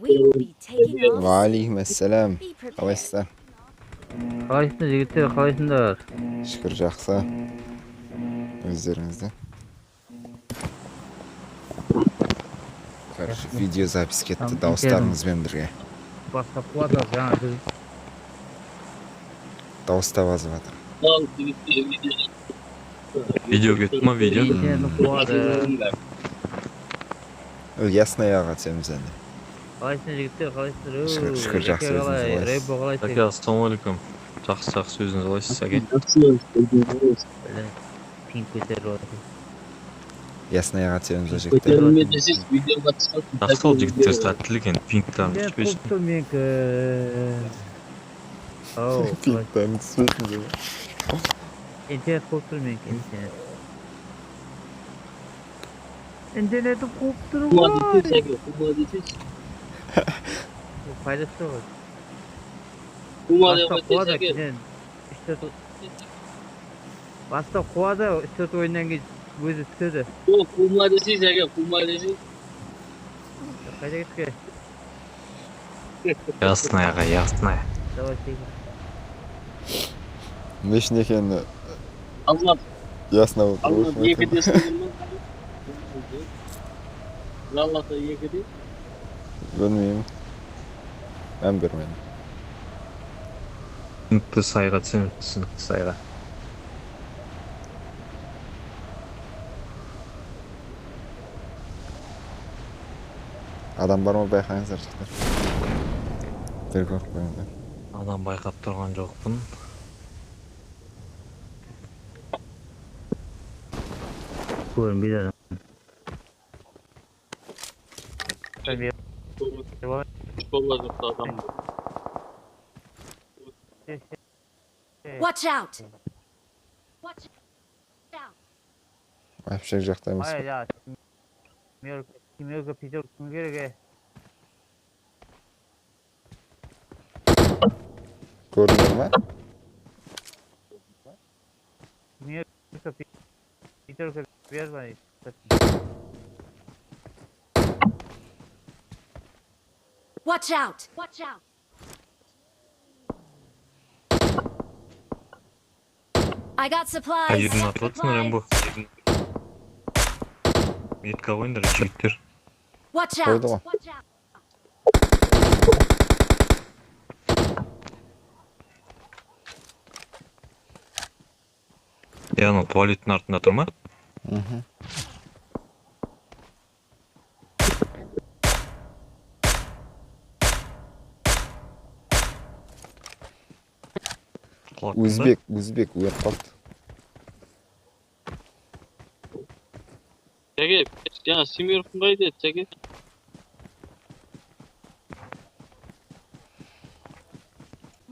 We will be taking off soon. Ваалейкумассалам. Be prepared. Қалайсыздар? Қалайсыңдар жігіттер, қалайсыңдар? Шүкір жақсы. Өздеріңізде? Короче, видеозапись кетті дауыстарыңызбен бірге. Бастап қуатыр, жаңа біз. Дауыстап азып жатыр. Видео кетті ма, видео? Интернетті қуады. Яснояға түсеміз енді. Қалайсыңдар жігіттер, қалайсыңдар? Шүкір жақсы, өзіңіз қалайсыз? Рейбо Сәке, қалайсың? ассалаумалейкум. Жақсы өзіңіз қалайсыз, Сәке? Пинг көтеріп отыр. Яснояға түсеміз жігіттер. Жақсы ол жігіттер сәттілік енді пинктарын Интернет түспесін. қуып тұр менікі. Ау, Пинктарын түспесін деп. интернет қуып тұр менікі, интернетті қуып тұр ғой. Пайдасы ғой. Бастап қуады кейін. Бастап қуады, 3-4 ойыннан кейін өзі түседі. Қайда кетке? Ясная аға, ясная. Давай тегін. Нешін екені ясно болды. Білмеймін. Мен бермеймін. Түсінікті сайға түсеміз, түсінікті сайға. Адам бар ма байқаңыздар жігіттер. Bir korkmayın. Адам байқап тұрған жоқпын. Көрінбейді адам. Watch out! Вообще жақта емес. Ай, я. Семерка, пятерка, кім керек? Көрдіңдер ме? Семерка, пятерка, бермей. Watch out! Watch out! I got supplies. Айырын атылатсыңдар әмбо. Метка қойыңдар, жігіттер. Watch Қойды out! ғой. Яғни туалеттің артында тұр ма? Өзбек өліп қалды. Сәке, жаңа семеркің қайда еді, Сәке?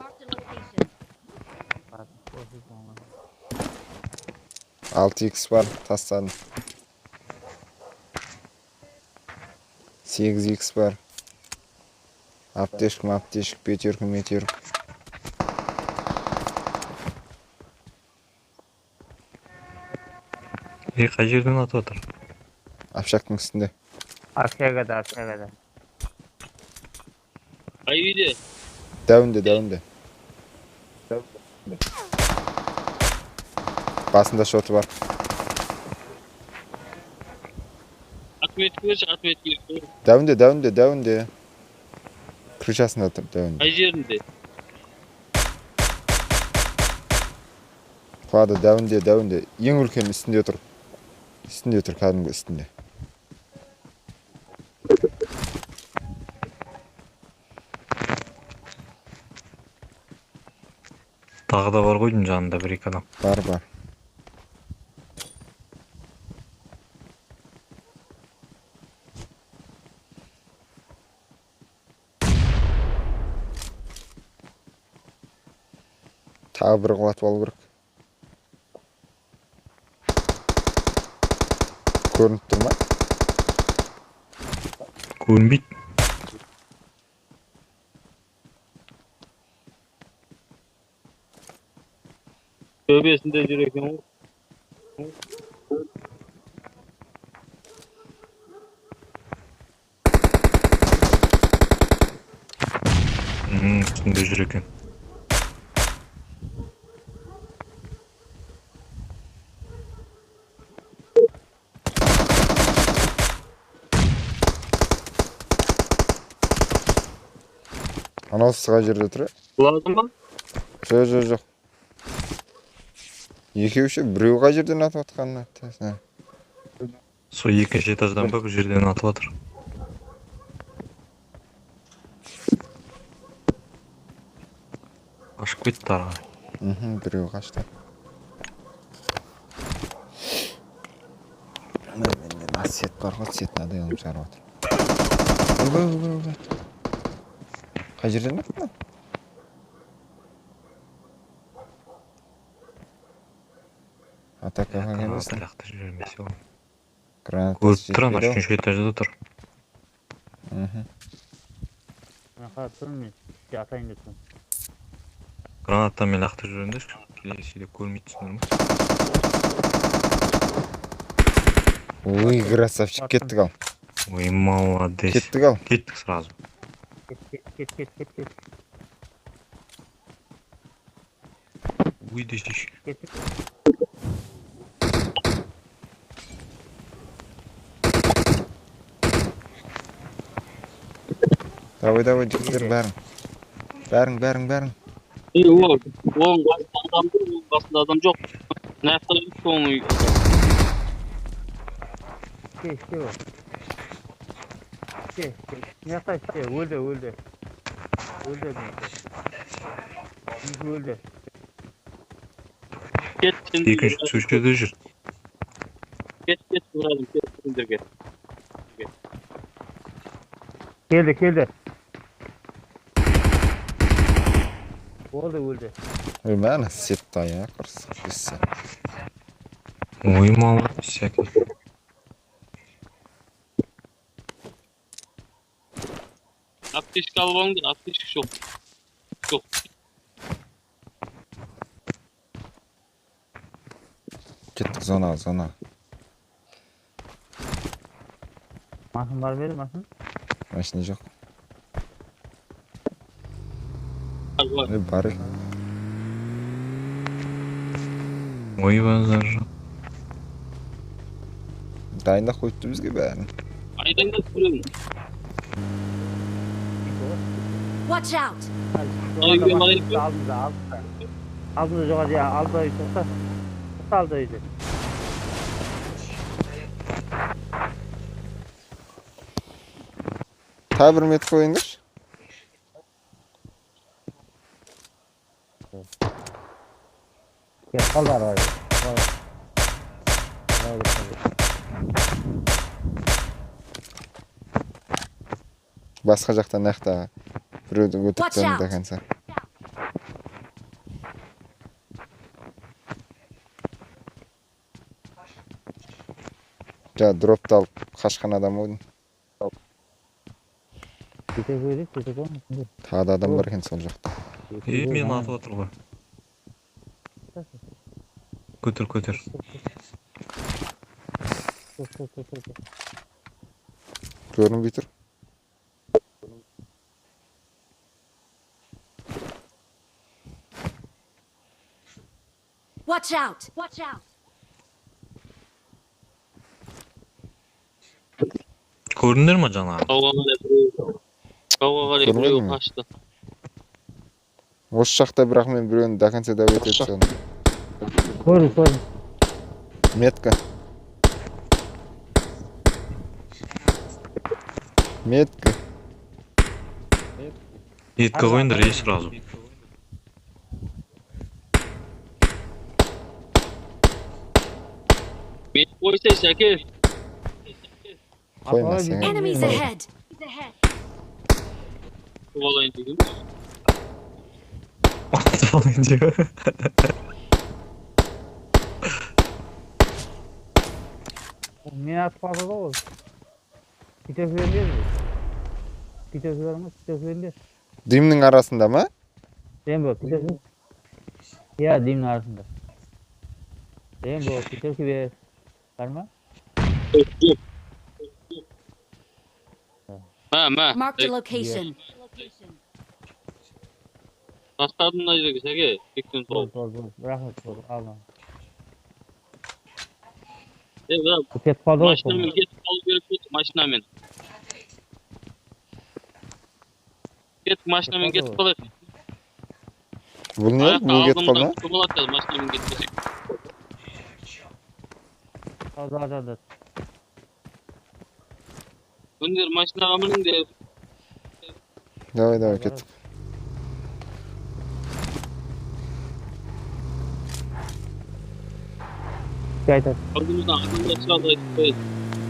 Marked a location. 6x var, tasladım. 8x var. Apteşk, пятерка. Қай жерден атып отыр? Апшақтың үстінде. Аркегада. Қай үйде? Дәуінде. Басында шоты бар. Atmet көрші. Дәуінде. Крышасында тұр, дәуінде. Қай жерінде? Құлады, дәуінде. Ең үлкен үстінде тұр. Кәдімгі үстінде. Тағы да бар қойдың жанында бір-екі адам. Бар. Тағы бір құлатып алу керек. Көрініп тұр ма? Көрінбейді. Төбесінде жүр екен ғой. üstünde jür eken. Anası sığa жерде тұр. Buladın mı? Жоқ. Екеуші біреу қай жерден атып атқанын айтты. Сол екінші этаждан ба бір жерден атып атыр. Ашып кетті арға. Біреу қашты. Менде насиет бар ғой, сетін адайым жарып отыр. Ойбай. Қай жерден аттың? Атакаға келмесін. Атақты жүрмесе ол. Гранат Көріп тұрам, үшінші этажда тұр. Мен қарап тұрмын мен. Атайын деп тұрмын. Гранаттан мен лақты жүрендер. Келесіде көрмейтсіңдер ма? Ой, красавчик, кеттік ал. Ой, молодец. Кеттік ал. Кеттік сразу. Кет. Уйды здесь. Кеттік. Давай, жігіттер, бәрің. Onun başında adam yok. Ne yapalım onu? İşte o. Ne yapar işte? Öldü. Öldü. Git şimdi. Екінші сөшкеде жүр. Git vuralım. Git. Geldi. Öldü. Ой, мәні сетті аяқ ұрсық бесі. Ой, молодец. Всякий. Ateş kalbandı. Ateş yok. Кеттік зона. Masın var benim masın. Машина жоқ. Var. Бар. Ой, базар. Дайындап қойыпты бізге бәрін. Aydan da tutuyorum. Watch out! Aldığında joğa diye aldığı yoksa. Aldığıydı. Та бір метр қойыңдаршы. Gel kaldı arayı. Басқа жақтан аяқта біреуді өтіп Watch out. төнді қанса. Дропты алып қашқан адам ойдың. Тағы да адам бар екен сол жақта. Мен атып атыр ғой. Көтер. Көрінбей тұр. Watch out! Көріндер ма жаңағы? Kavga Görmedin var mi? kaçtı. Осы жақта бірақ мен біреуін до конца дәу етеді соны. Көрдüm. Метка. Еткі қойыңдар, еш сразу. Bir koysa şeker. Қойма сен. Enemies ahead! Kovalayın dedim. Атып алайын деп. Men atıp aldı da o. Kitap vermiyor mu? Kitap vermez, kitap vermiyor. Дымның арасында ма? Değil mi bu? Kitap ver. Ya dimin arasında. Değil mi bu? Kitap ver. Var mı? Ha. Mark the location. Tastardın da yürek seke. Bekten Bol soğuk. bol bol. Rahmet bol. Alma. Bırak. Bu ket kaldı Maşinamen olsun. get alıp verip git maşinamen. Get maşinamen get kalır. Bul ne? Ayakta Bul get aldığımdan kalma. kutubalatacağız maşinamen getmeyecek. Hadi. Gönder maşina amının de Давай ket. Gayet. aldığımızdan adamlar sağda işte.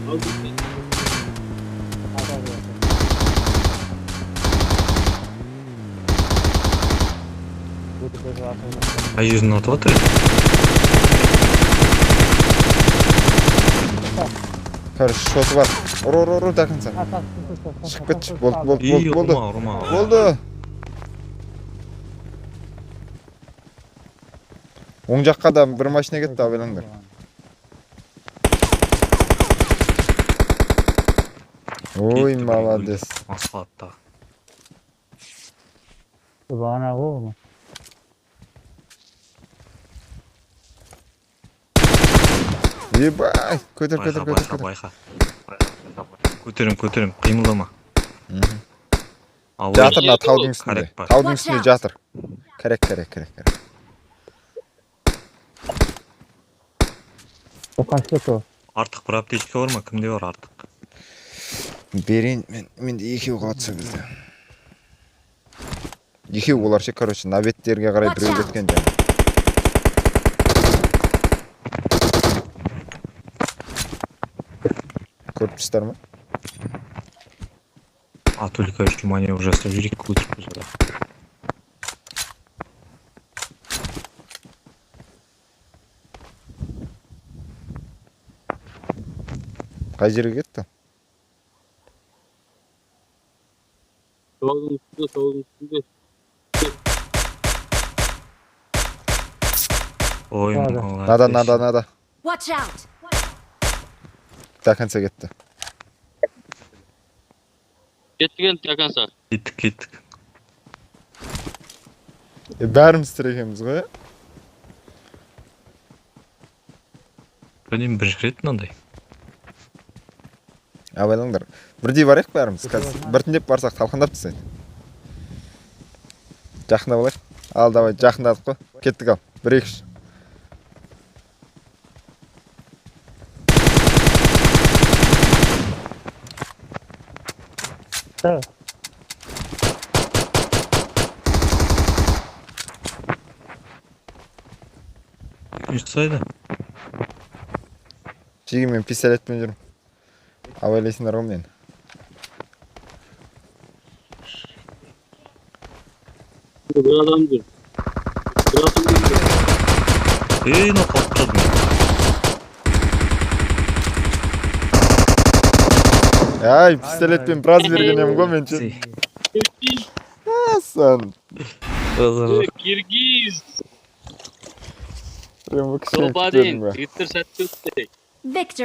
Aldık. Hadi. Bu tip bir atılma. Ay yüzünü orta otur. Karış şotu var. Ur dakın sen. Çıkıp ket. Bol. İyi Boldu. urma. Boldu. Oң жаққа да bir машина кетті абайлаңдар. Ой, молодец. Asfaltta. Bana o mu? Ебай, көтер. Байқа. Көтерім. Қимылдама. Ал, Жатыр мына таудың үстінде. Карек бар. Таудың үстінде жатыр. Керек. O kaçta o? Артық бір аптечка бар ма? Кімде бар артық? Берейін, менде екеу қатысы бізде. Екеу олар ше, короче, наветтерге қарай Watch біреу out. кеткен жаңа. Көріп тұрсыздар ма? Отвлекающий маневр жасап жүрейік көтеріп бұзады. Қай жерге кетті? Soğudun üstünde. Ой, Ладно. молодец. Нада. Watch out! До конца кетті. Gettigen yakansa. Кеттік. Бәріміз тірегеміз ғой. Білмеймін, бірінші рет мынандай. Абайлаңдар. Бірдей барайық бәріміз. Қазір біртіндеп барсақ талқандап тастайды. Жақында болайық. Ал, давай, жақындадық қой. Кеттік ал. 1-2. Da. Üçüncü saydı. Жеге мен пистолетпен жүрмін. Абайлайсыңдар ғой мені. Bir adamdır. Ne patladı. Ай, пистолетпен біраз берген едім ғой мен ше. Асан. Kirgiz. Прям вообще Nobody. Twitter set. Victor